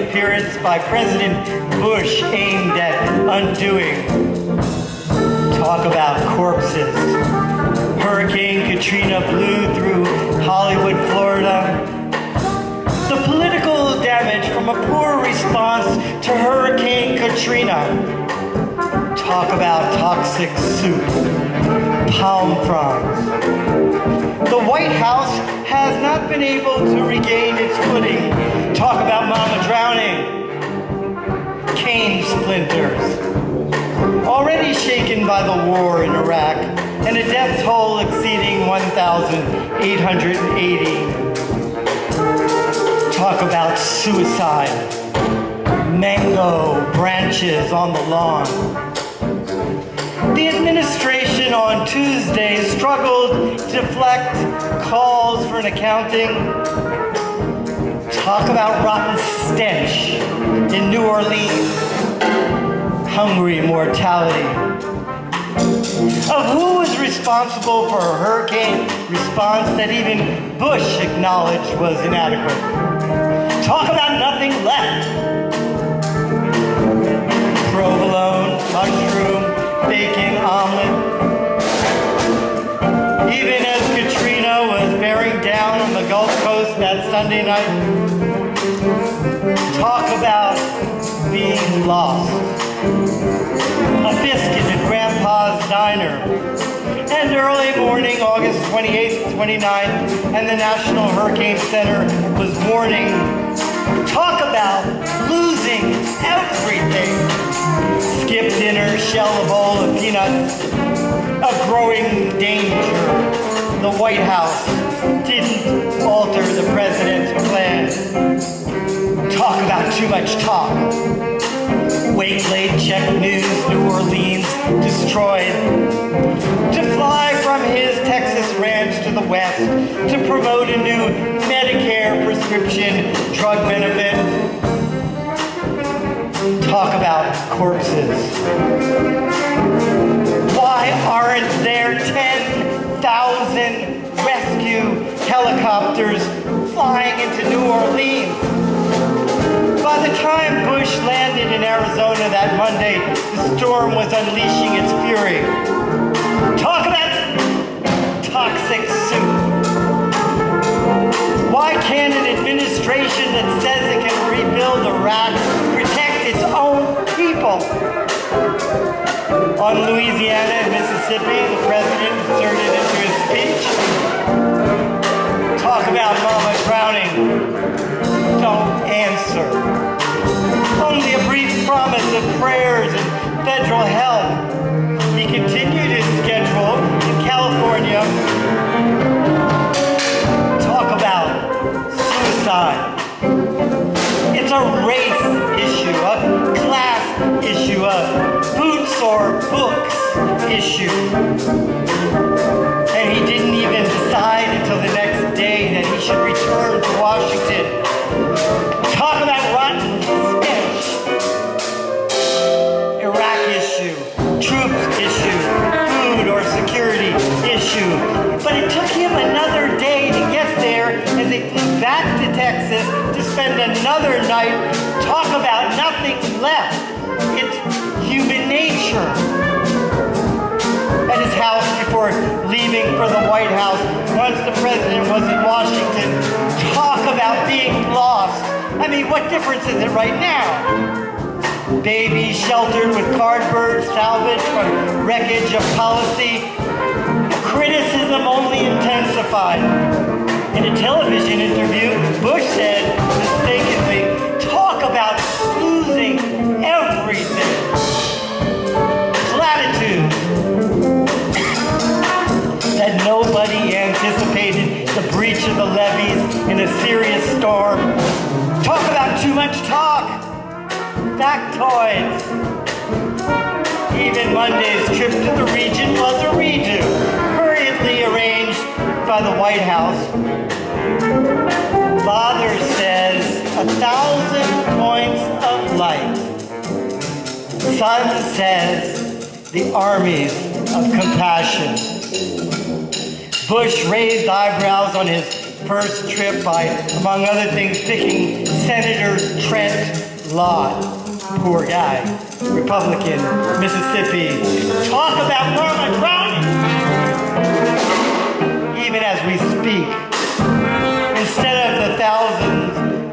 Appearance by President Bush aimed at undoing. Talk about corpses. Hurricane Katrina blew through Hollywood, Florida. The political damage from a poor response to Hurricane Katrina. Talk about toxic soup. Palm fronds. The White House has not been able to regain its footing. Talk about mama drowning. Cane splinters. Already shaken by the war in Iraq and a death toll exceeding 1,880. Talk about suicide. Mango branches on the lawn. The administration on Tuesday struggled to deflect calls for an accounting. Talk about rotten stench in New Orleans. Hungry mortality. Of who was responsible for a hurricane response that even Bush acknowledged was inadequate. Talk about nothing left. Provolone, mushroom, bacon omelet. Even as Katrina was bearing down on the Gulf Coast that Sunday night, talk about being lost. A biscuit at Grandpa's Diner. And early morning, August 28th, 29th, and the National Hurricane Center was warning. Talk about losing everything. Skip dinner, shell a bowl of peanuts. A growing danger. The White House didn't alter the president's plan. Talk about too much talk. Wait late, check news, New Orleans destroyed. To fly from his Texas ranch to the west to promote a new Medicare prescription drug benefit. Talk about corpses. Why aren't there 10,000 rescue helicopters flying into New Orleans? By the time Bush landed in Arizona that Monday, the storm was unleashing its fury. Talk about toxic soup. Why can't an administration that says it can rebuild Iraq protect its own people? On Louisiana and Mississippi, the president inserted into his speech. Talk about mama drowning. Don't answer. Only a brief promise of prayers and federal help. He continued his schedule in California. Talk about suicide. It's a race issue, a class issue, a boots or books issue. And he didn't even decide until the next day that he should return to Washington. Talk about rotten stench. Iraq issue, troops issue, food or security issue. But it took him another day to get there as he flew back to Texas to spend another night. Talk about nothing left. It's human nature. At his house before leaving for the White House, once the president was in Washington, talk about being lost. I mean, what difference is it right now? Babies sheltered with cardboard salvaged from wreckage of policy. Criticism only intensified. In a television interview, Bush said, breach of the levees in a serious storm. Talk about too much talk. Factoids. Even Monday's trip to the region was a redo, hurriedly arranged by the White House. Father says 1,000 points of light. Son says the armies of compassion. Bush raised eyebrows on his first trip by, among other things, picking Senator Trent Lott. Poor guy. Republican, Mississippi. Talk about Norma drowning! Even as we speak, instead of the thousands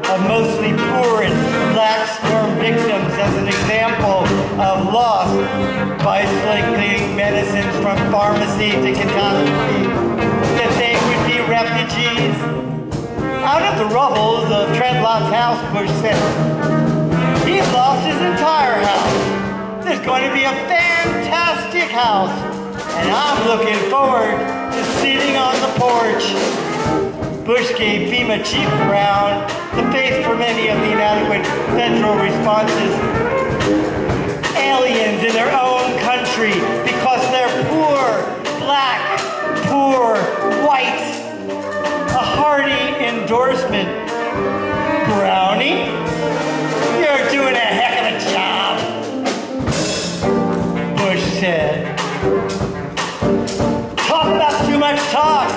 of mostly poor and black storm victims as an example of loss by selecting medicines from pharmacy to catastrophe, that they would be refugees. Out of the rubble of Trent Lott's house, Bush said, he's lost his entire house. There's going to be a fantastic house, and I'm looking forward to sitting on the porch. Bush gave FEMA Chief Brown the face for many of the inadequate federal responses. Aliens in their own country because they're poor, black, poor, white. A hearty endorsement. Brownie, you're doing a heck of a job, Bush said. Talk about too much talk.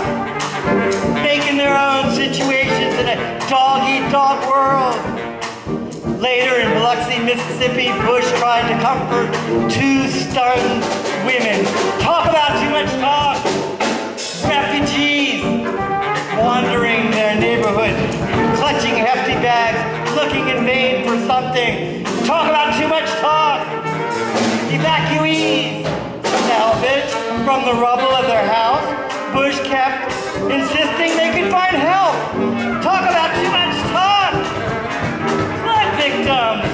Making their own situations in a dog-eat-dog world. Later in Biloxi, Mississippi, Bush tried to comfort two stunned women. Talk about too much talk. Refugees wandering their neighborhood, clutching hefty bags, looking in vain for something. Talk about too much talk. Evacuees salvaged from the rubble of their house. Bush kept insisting they could find help. Talk about too much talk. Flood victims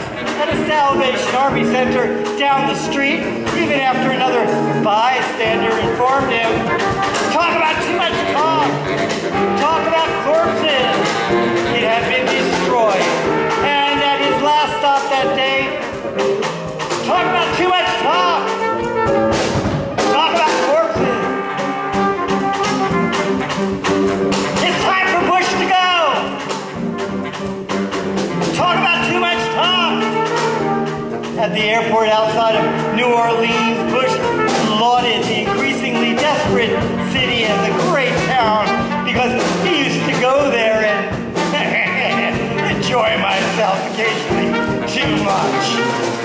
at a Salvation Army center down the street, even after another bystander informed him. Talk about too much talk. Talk about corpses. It had been destroyed. And at his last stop that day, talk about too much talk. Talk about corpses. It's time for Bush to go. Talk about too much talk. At the airport outside of New Orleans, Bush lauded the increasingly desperate city as a great town because he used to go there and enjoy myself occasionally too much.